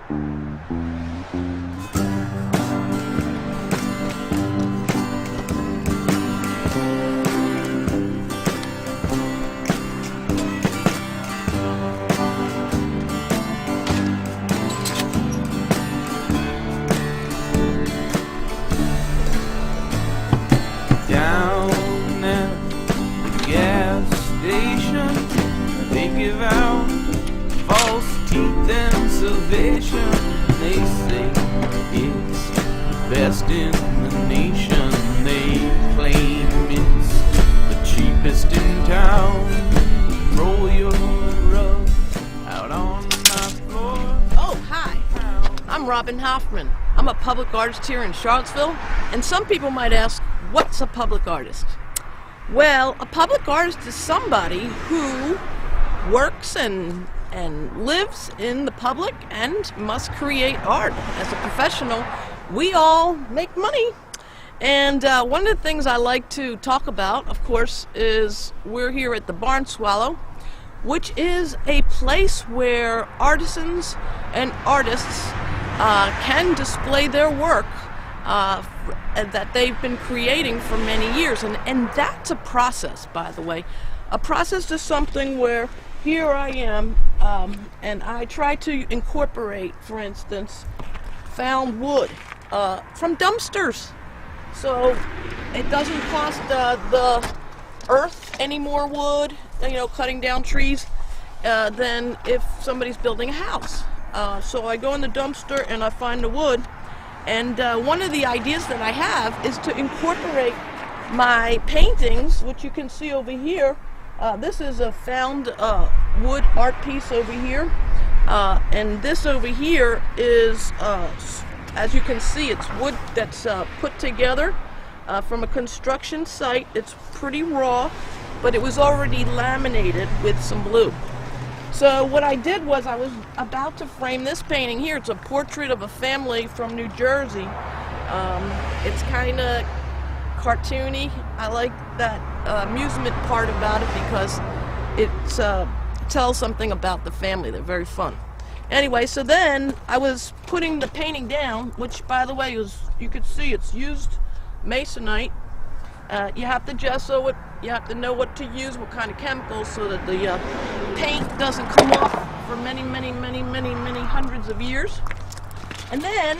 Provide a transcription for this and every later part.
Down at the gas station, they give out false teeth and salvation. They say it's the best in the nation. They claim it's the cheapest in town. Roll your rug out on my floor. Oh, hi. I'm Robin Hoffman. I'm a public artist here in Charlottesville, and some people might ask, what's a public artist? Well, a public artist is somebody who works and lives in the public and must create art. As a professional, we all make money. And one of the things I like to talk about, of course, is we're here at the Barn Swallow, which is a place where artisans and artists can display their work that they've been creating for many years. And that's a process, by the way. A process is something where here I am, and I try to incorporate, for instance, found wood from dumpsters. So it doesn't cost the earth any more wood, cutting down trees, than if somebody's building a house. So I go in the dumpster and I find the wood. And one of the ideas that I have is to incorporate my paintings, which you can see over here. This is a found wood art piece over here. And this over here is, as you can see, it's wood that's put together from a construction site. It's pretty raw, but it was already laminated with some glue. So what I did was I was about to frame this painting here. It's a portrait of a family from New Jersey. It's kind of cartoony. I like that amusement part about it because it tells something about the family. They're very fun. Anyway, so then I was putting the painting down, which, by the way, you could see it's used masonite. You have to gesso it. You have to know what to use, what kind of chemicals, so that the paint doesn't come off for many hundreds of years. And then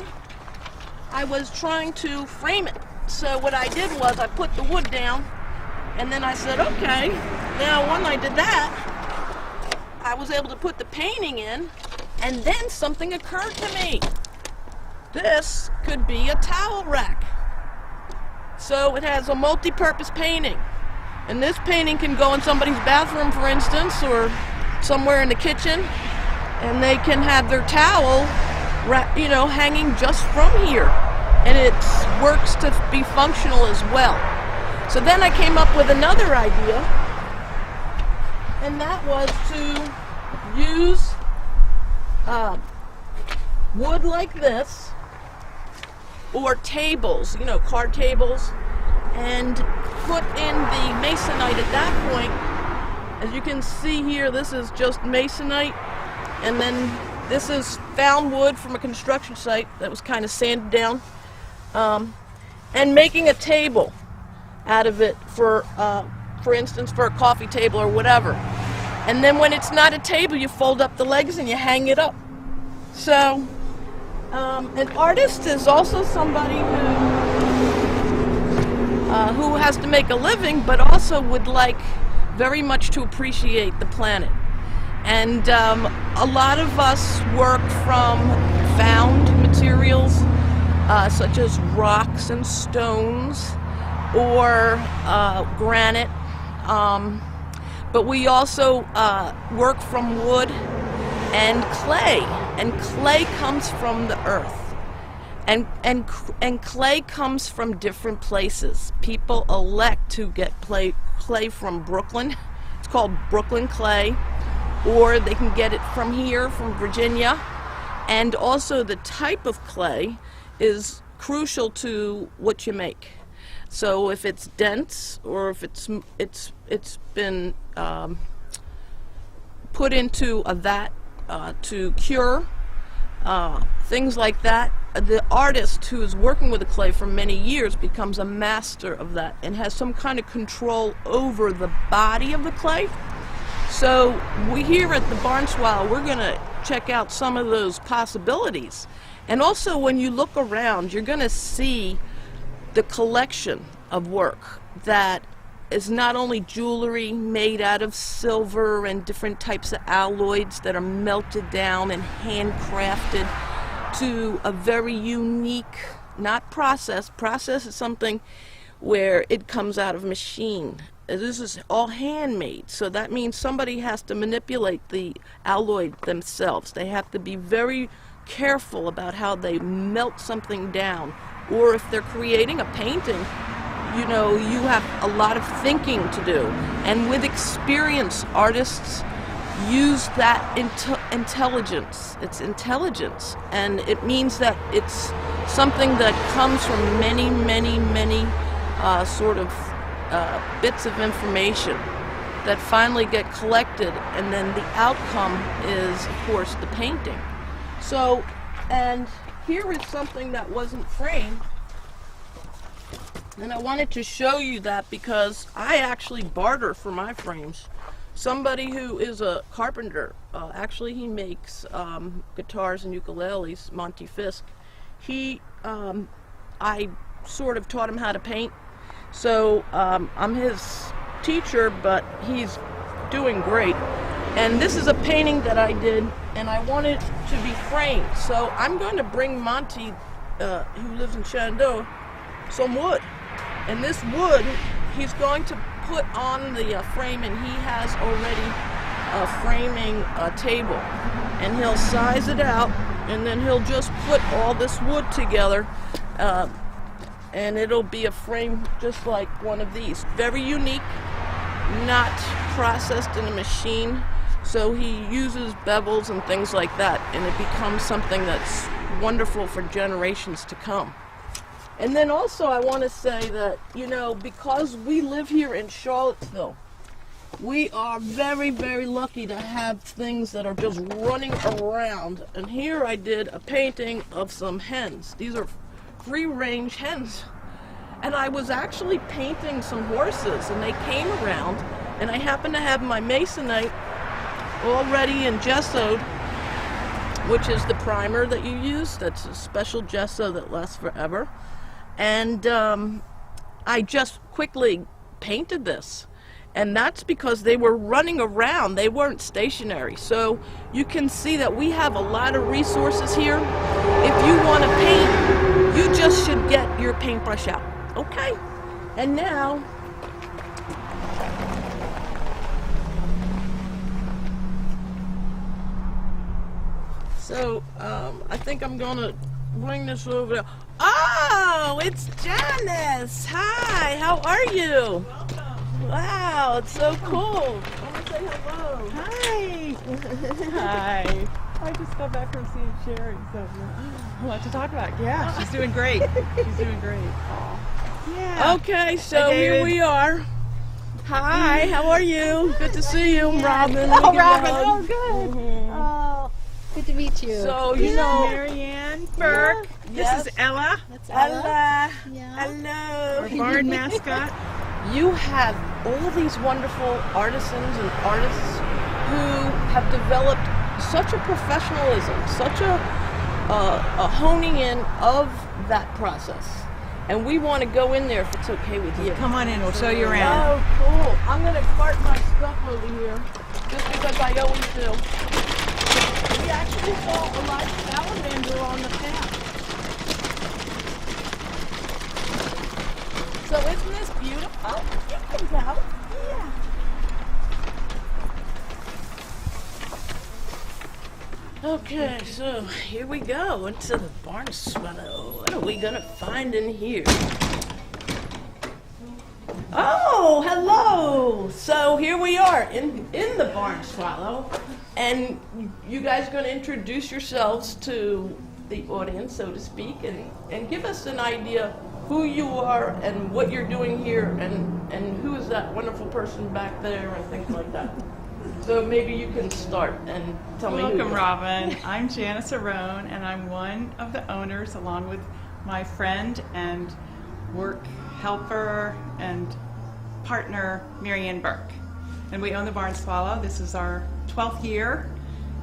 I was trying to frame it. So what I did was I put the wood down, and then I said, okay, now when I did that, I was able to put the painting in, and then something occurred to me. This could be a towel rack. So it has a multi-purpose painting. And this painting can go in somebody's bathroom, for instance, or somewhere in the kitchen, and they can have their towel, hanging just from here. And it works to be functional as well. So then I came up with another idea, and that was to use wood like this, or tables, card tables, and put in the masonite at that point. As you can see here, this is just masonite, and then this is found wood from a construction site that was kind of sanded down, and making a table out of it for instance, for a coffee table or whatever. And then when it's not a table, you fold up the legs and you hang it up. So an artist is also somebody who has to make a living, but also would like very much to appreciate the planet. And a lot of us work from found materials, such as rocks and stones, or granite. But we also work from wood and clay comes from the earth. And clay comes from different places. People elect to get clay from Brooklyn. It's called Brooklyn clay. Or they can get it from here, from Virginia. And also the type of clay is crucial to what you make. So if it's dense, or if it's been put into a vat to cure, things like that. The artist who is working with the clay for many years becomes a master of that and has some kind of control over the body of the clay. So we here at the Barn Swallow, we're going to check out some of those possibilities. And also when you look around, you're going to see the collection of work that is not only jewelry made out of silver and different types of alloys that are melted down and handcrafted to a very unique, not process. Process is something where it comes out of machine. This is all handmade, so that means somebody has to manipulate the alloy themselves. They have to be very careful about how they melt something down. Or if they're creating a painting, you know, you have a lot of thinking to do. And with experience, artists use that intelligence. It's intelligence. And it means that it's something that comes from many, many, many bits of information that finally get collected, and then the outcome is, of course, the painting. So, and here is something that wasn't framed, and I wanted to show you that because I actually barter for my frames. Somebody who is a carpenter, actually he makes guitars and ukuleles, Monty Fisk. I sort of taught him how to paint. So I'm his teacher, but he's doing great. And this is a painting that I did, and I want it to be framed. So I'm going to bring Monty, who lives in Shenandoah, some wood. And this wood, he's going to put on the frame, and he has already a framing table. And he'll size it out, and then he'll just put all this wood together, and it'll be a frame just like one of these. Very unique, not processed in a machine. So he uses bevels and things like that, and it becomes something that's wonderful for generations to come. And then also I want to say that, you know, because we live here in Charlottesville, we are very, very lucky to have things that are just running around. And here I did a painting of some hens. These are free-range hens. And I was actually painting some horses, and they came around, and I happened to have my masonite already in gessoed, which is the primer that you use. That's a special gesso that lasts forever. And I just quickly painted this. And that's because they were running around. They weren't stationary. So you can see that we have a lot of resources here. If you want to paint, you just should get your paintbrush out. Okay? And now, so I think I'm going to bring this over there. Oh, it's Janice. Hi, how are you? Welcome. Wow, it's so cool. I want to say hello. Hi. Hi. I just got back from seeing Sherry, so a lot to talk about. Yeah, she's doing great. She's doing great. Yeah. Okay, so Hi, here David. we are. Hi, how are you? Good to see you, Robin. Oh, Look at Robin. that. Oh, good. Oh, good to meet you. So, This you know, is Marianne Burk. Yes. This is Ella, That's Ella. Yeah. our Hello. barn mascot. You have all these wonderful artisans and artists who have developed such a professionalism, such a honing in of that process. And we want to go in there if it's okay with you. Come on in, we'll show you around. Oh, cool. I'm going to cart my stuff over here, just because I always do. We actually saw a live salamander on the path. So isn't this beautiful? It comes out. Yeah. Okay, so here we go into the barn swallow. What are we gonna find in here? Oh, hello! So here we are in the barn swallow, and you guys are gonna introduce yourselves to the audience, so to speak, and give us an idea who you are and what you're doing here, and who is that wonderful person back there and things like that. So maybe you can start and tell me who Welcome, you are. Robin. I'm Janice Arone, and I'm one of the owners, along with my friend and work helper and partner, Marianne Burk. And we own the Barn Swallow. This is our 12th year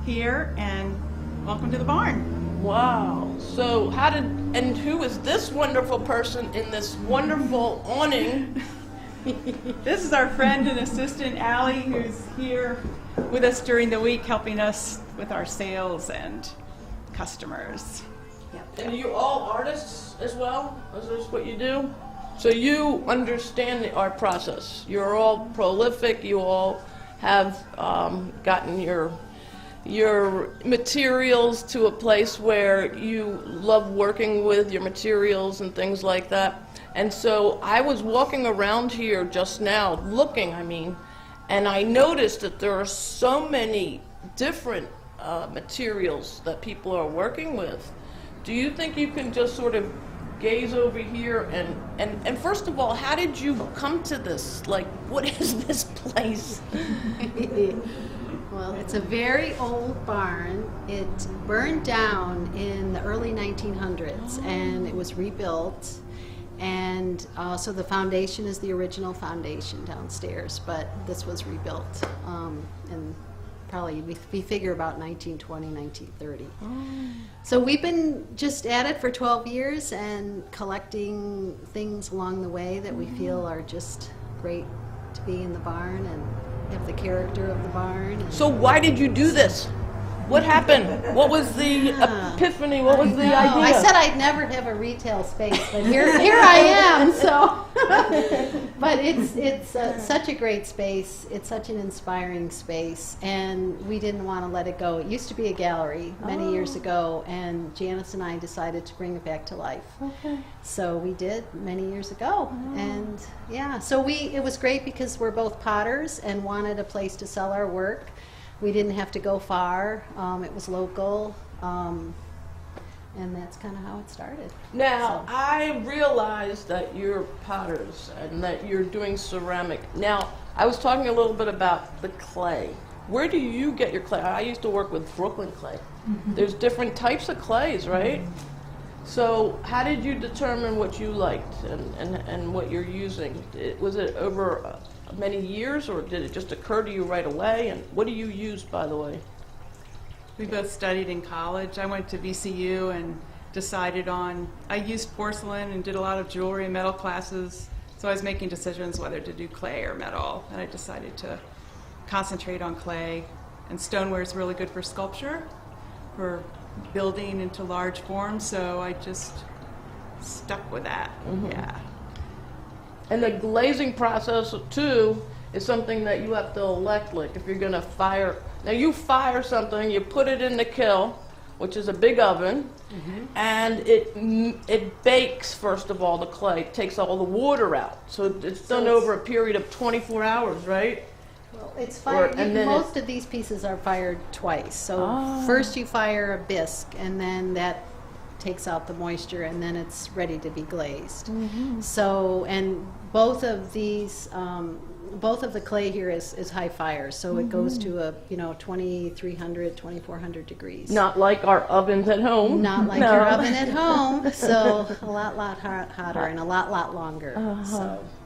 here, and welcome to the barn. Wow. So who is this wonderful person in this wonderful awning? This is our friend and assistant, Allie, who's here with us during the week, helping us with our sales and customers. And you all artists as well? Is this what you do? So you understand the art process. You're all prolific. You all have gotten your materials to a place where you love working with your materials and things like that. And so I was walking around here just now, looking, and I noticed that there are so many different materials that people are working with. Do you think you can just sort of gaze over here and first of all, how did you come to this? Like, what is this place? Well, it's a very old barn. It burned down in the early 1900s and it was rebuilt. And so the foundation is the original foundation downstairs, but this was rebuilt in probably, we figure about 1920, 1930. So we've been just at it for 12 years and collecting things along the way that we feel are just great to be in the barn and have the character of the barn. So why did you do this? What happened? What was the epiphany? What was the idea? I said I'd never have a retail space, but here I am. So, but it's such a great space. It's such an inspiring space, and we didn't want to let it go. It used to be a gallery many years ago, and Janice and I decided to bring it back to life. Okay. So we did many years ago, and yeah, so it was great because we're both potters and wanted a place to sell our work. We didn't have to go far. It was local, and that's kind of how it started. Now, I realize that you're potters and that you're doing ceramic. Now, I was talking a little bit about the clay. Where do you get your clay? I used to work with Brooklyn clay. There's different types of clays, right? So how did you determine what you liked and what you're using? Was it over many years, or did it just occur to you right away? And what do you use, by the way? We both studied in college. I went to VCU and decided I used porcelain and did a lot of jewelry and metal classes. So I was making decisions whether to do clay or metal, and I decided to concentrate on clay. And stoneware is really good for sculpture, for building into large forms, so I just stuck with that. Yeah. And the glazing process, too, is something that you have to elect. Like, if you're going to fire... Now, you fire something, you put it in the kiln, which is a big oven, and it bakes, first of all, the clay. It takes all the water out. So it's done over a period of 24 hours, right? Well, it's fired. Most of these pieces are fired twice. So first you fire a bisque, and then that takes out the moisture, and then it's ready to be glazed. So, and both of these, both of the clay here is high fire, so it goes to a 2300, 2400 degrees. Not like our ovens at home. Not like your oven at home. So a lot hotter and a lot longer.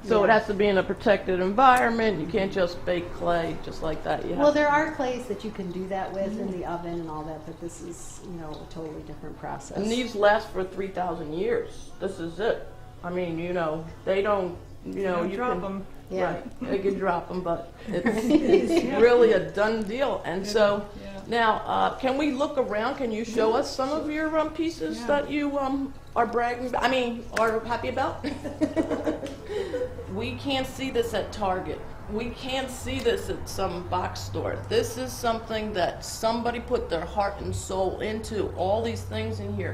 So it has to be in a protected environment. You can't just bake clay just like that. Well, there are clays that you can do that with in the oven and all that, but this is, a totally different process. And these last for 3,000 years. This is it. I mean, they don't, you drop can, them. Yeah. Right, they can drop them, but it's really a done deal. And so now, can we look around? Can you show us some of your pieces that you are bragging about? Are happy about? We can't see this at Target. We can't see this at some box store. This is something that somebody put their heart and soul into. All these things in here.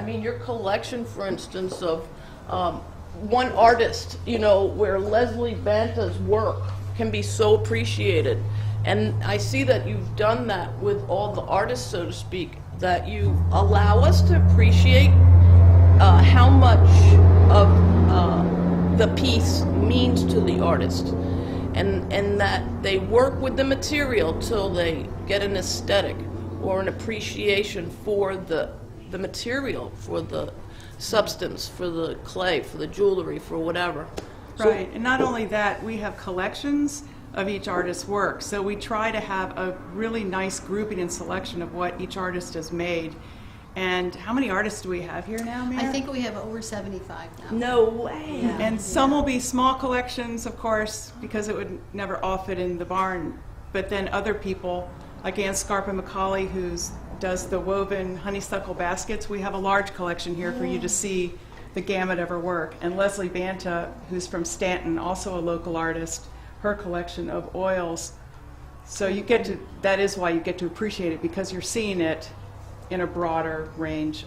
Your collection, for instance, of one artist, where Leslie Banta's work can be so appreciated. And I see that you've done that with all the artists, so to speak, that you allow us to appreciate how much of the piece means to the artist. and that they work with the material till they get an aesthetic or an appreciation for the material, for the substance, for the clay, for the jewelry, for whatever. Right, and not only that, we have collections of each artist's work. So we try to have a really nice grouping and selection of what each artist has made. And how many artists do we have here now, Mayor? I think we have over 75 now. No way. Yeah. And some will be small collections, of course, because it would never all fit in the barn. But then other people, like Ann Scarpa McCauley, who does the woven honeysuckle baskets, we have a large collection here for you to see the gamut of her work. And Leslie Banta, who's from Stanton, also a local artist, her collection of oils. So you get to, that is why you get to appreciate it, because you're seeing it in a broader range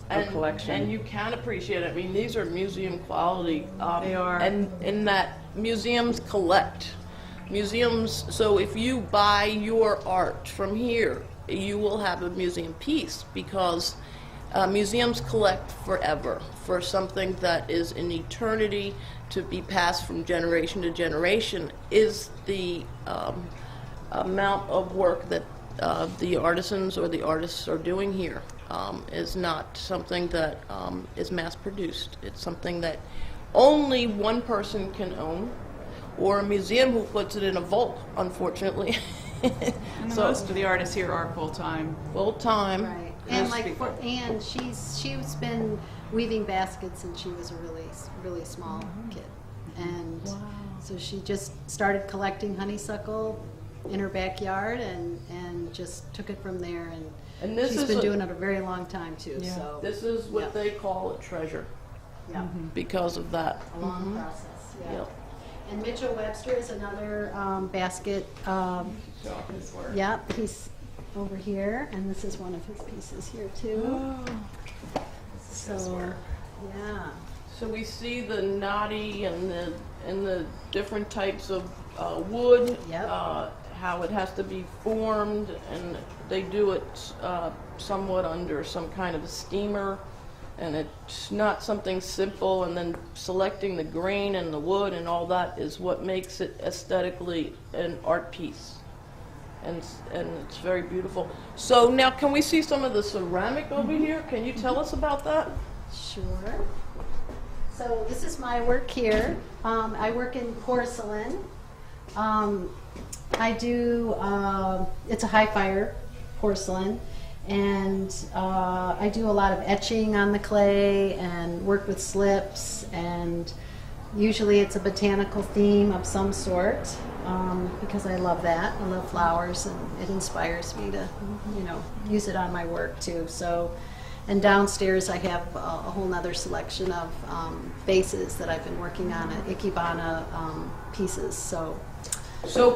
of collection. And you can appreciate it. I mean, these are museum quality. They are. And in that museums collect. Museums, so if you buy your art from here, you will have a museum piece, because museums collect forever for something that is in eternity, to be passed from generation to generation. Is the amount of work that the artisans or the artists are doing here is not something that is mass produced. It's something that only one person can own, or a museum who puts it in a vault, unfortunately. And most of the artists here are full-time. Full-time. Right. And Most like people. for Anne, she's been weaving baskets since she was a really small kid. And so she just started collecting honeysuckle in her backyard and just took it from there, And this she's is been a- doing it a very long time too. Yeah. So This is what Yeah. they call a treasure yeah, because of that. a long process. Yeah. Yep. And Mitchell Webster is another basket. Show off his work. Yeah, he's over here, and this is one of his pieces here too. So yeah. So we see the knotty and the different types of wood, Yep. how it has to be formed, and they do it somewhat under some kind of a steamer, and it's not something simple. And then selecting the grain and the wood and all that is what makes it aesthetically an art piece, and it's very beautiful. So now, can we see some of the ceramic over here? Can you tell us about that? Sure. So this is my work here. I work in porcelain. I do, it's a high fire porcelain, and I do a lot of etching on the clay and work with slips, and usually it's a botanical theme of some sort, because I love that. I love flowers, and it inspires me to, use it on my work too. So. And downstairs I have a whole nother selection of vases that I've been working on, Ikebana pieces. So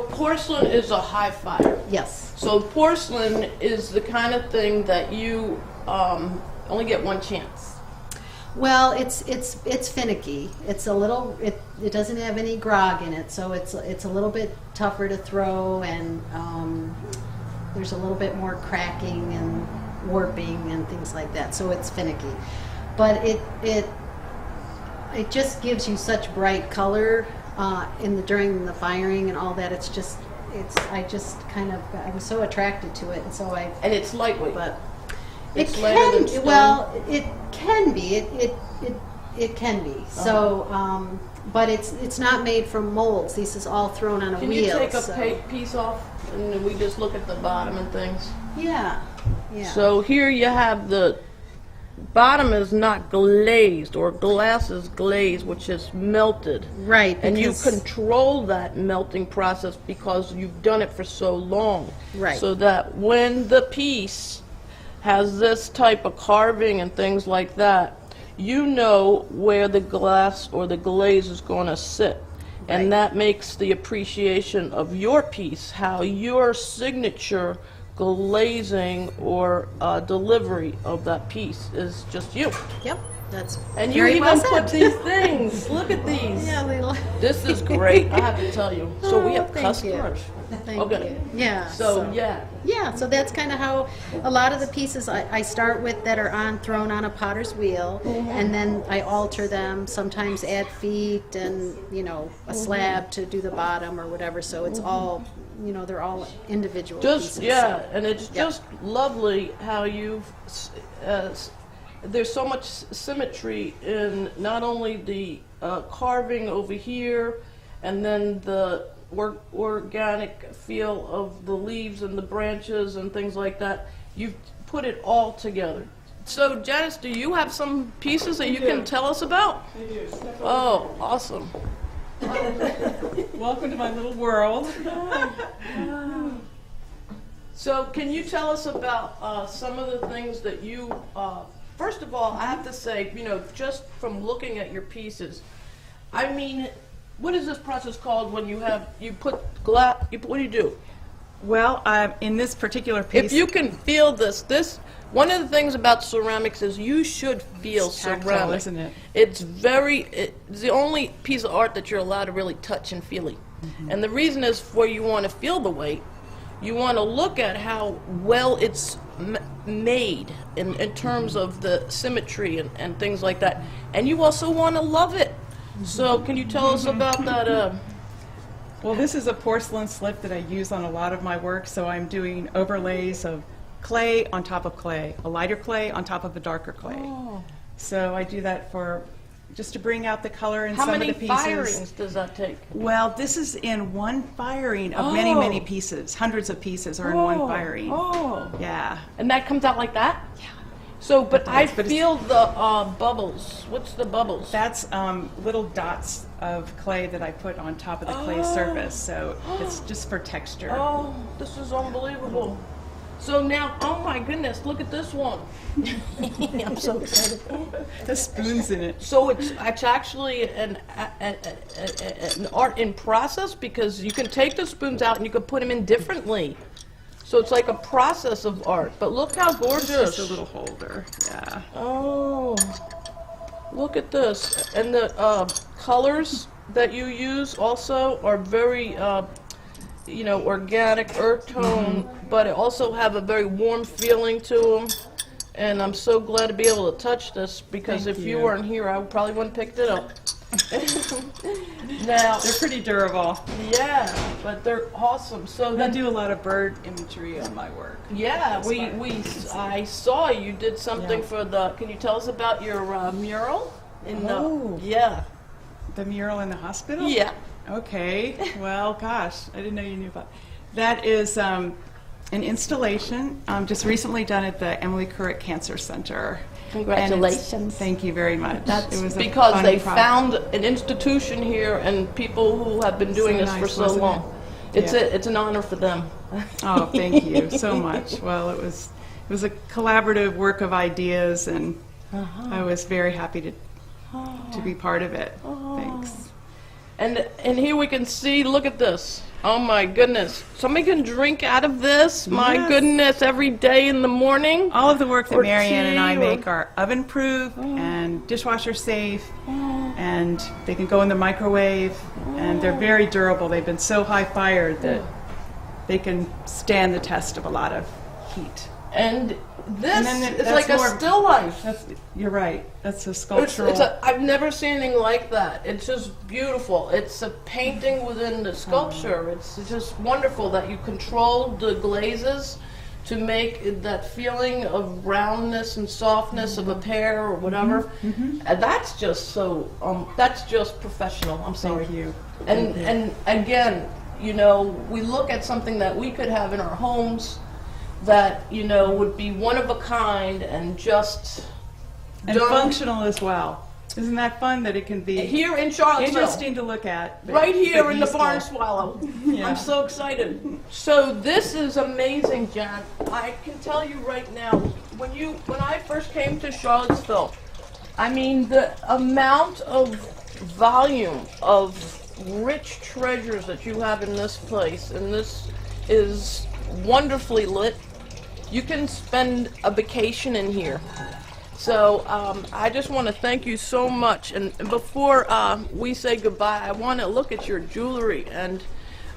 porcelain is a high fire. yes, So porcelain is the kind of thing that you only get one chance. well, it's finicky. It's a little. It doesn't have any grog in it, so it's a little bit tougher to throw, and there's a little bit more cracking and warping and things like that, so it's finicky, but it just gives you such bright color during the firing and all that. I was so attracted to it, and so And it's lightweight. but It's it lighter than can stone? well it can be it can be so but it's not made from molds. This is all thrown on a Can wheel. you take a so- piece off and then we just look at the bottom and things? yeah. So here you have the bottom is not glazed, or glass is glazed, which is melted. Right, And you because- control that melting process because you've done it for so long. Right. So that when the piece has this type of carving and things like that, you know where the glass or the glaze is going to sit. Right. And that makes the appreciation of your piece, how your signature glazing or delivery of that piece is just you. Yep. That's And you very even well put said. these things. Look at these. Yeah, little. This is great, I have to tell you. So we have Thank you. customers. Thank Okay. you. Yeah. So, yeah. Yeah, so that's kind of how a lot of the pieces I start with that are thrown on a potter's wheel, and then I alter them, sometimes add feet and, a slab to do the bottom or whatever, so it's all, they're all individual pieces. Yeah, and it's Yep. just lovely how there's so much symmetry in not only the carving over here, and then the organic feel of the leaves and the branches and things like that. You've put it all together. So, Janice, do you have some pieces that you can tell us about? I do. Oh, awesome. Welcome to my little world. So, can you tell us about some of the things that you, first of all, I have to say, just from looking at your pieces, I mean, what is this process called when you put glass, what do you do? Well, in this particular piece, If you can feel this, one of the things about ceramics is you should feel It's tactile, ceramic. isn't it? It's the only piece of art that you're allowed to really touch and feel it. And the reason is you want to feel the weight. You want to look at how well it's made in terms of the symmetry and things like that. And you also want to love it. So can you tell us about that? well, this is a porcelain slip that I use on a lot of my work, so I'm doing overlays of clay on top of clay, a lighter clay on top of a darker clay. Oh. So I do that just to bring out the color in How some many of the pieces. firings does that take? Well, this is in one firing of many, Oh. many pieces. Hundreds of pieces are in one firing. Oh. Yeah. And that comes out like that? Yeah. So, but I does, but it's- feel the bubbles. What's the bubbles? That's little dots of clay that I put on top of the clay surface, so it's just for texture. Oh, this is unbelievable. So now, oh my goodness, look at this one. I'm so excited. The spoons in it. So it's actually an art in process, because you can take the spoons out and you can put them in differently. So it's like a process of art. But look how gorgeous. Just a little holder. Yeah. Oh, look at this. And the colors that you use also are very, organic earth tone, but also have a very warm feeling to them. And I'm so glad to be able to touch this, because Thank if you you. weren't here, I probably wouldn't have picked it up. Now, They're pretty durable. yeah, but they're awesome. So I then, do a lot of bird imagery on my work. yeah, That's I saw you did something Yeah. for can you tell us about your mural? Oh. Yeah. The mural in the hospital? Yeah. Okay. Well, gosh, I didn't know you knew about that. Is an installation just recently done at the Emily Curritt Cancer Center. Congratulations. And thank you very much. That's It was a because fun they project. found an institution here and people who have been doing So this for nice, so wasn't long. it? It's Yeah. it's an honor for them. Oh, thank you so much. Well, it was a collaborative work of ideas, and I was very happy to be part of it. Thanks. And here we can see, look at this. Oh my goodness. Somebody can drink out of this? My Yes. goodness, every day in the morning? All of the work that Or Marianne and I tea, or- make are oven proof and dishwasher safe, and they can go in the microwave, and they're very durable. They've been so high fired that they can stand the test of a lot of heat. And this And then is that's like a more- still life. You're right. That's a sculptural. I've never seen anything like that. It's just beautiful. It's a painting within the sculpture. It's just wonderful that you control the glazes to make that feeling of roundness and softness of a pear or whatever. And that's just so, that's just professional. I'm sorry. Thank you. And again, we look at something that we could have in our homes that, would be one of a kind and just And done functional as well. Isn't that fun that it can be here in Charlottesville. interesting to look at? but- Right here but in the useful. barn swallow. Yeah. I'm so excited. So this is amazing, Jan. I can tell you right now, when I first came to Charlottesville, I mean the amount of volume of rich treasures that you have in this place, and this is wonderfully lit. You can spend a vacation in here. So I just want to thank you so much. And before we say goodbye, I want to look at your jewelry. And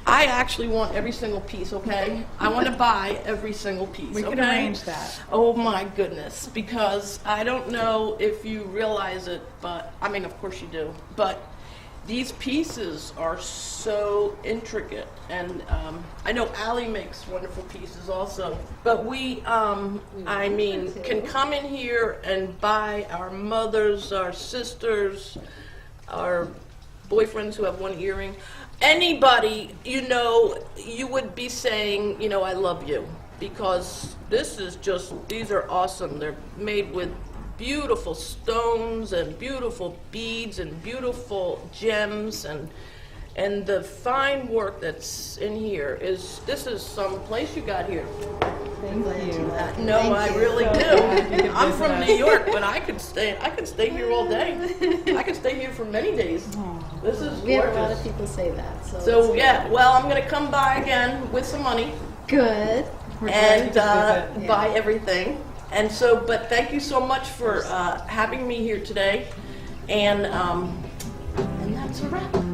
I actually want every single piece, okay? I want to buy every single piece, We can okay? arrange that. Oh my goodness, because I don't know if you realize it, but, I mean, of course you do, but these pieces are so intricate, and I know Allie makes wonderful pieces also, but we, I mean, can come in here and buy our mothers, our sisters, our boyfriends who have one earring, anybody, you know, you would be saying, you know, I love you, because this is just, these are awesome. They're made with beautiful stones and beautiful beads and beautiful gems, and the fine work that's in here is, this is some place you got here. Thank you. No, Thank I you. really So do. glad you could I'm visit from us. New York, but I could stay here all day. I could stay here for many days. This is We have a lot gorgeous. of people say that, so. So it's yeah, well, I'm gonna come by again with some money good. We're glad you and could visit. buy everything. And so, but thank you so much for having me here today. And that's a wrap.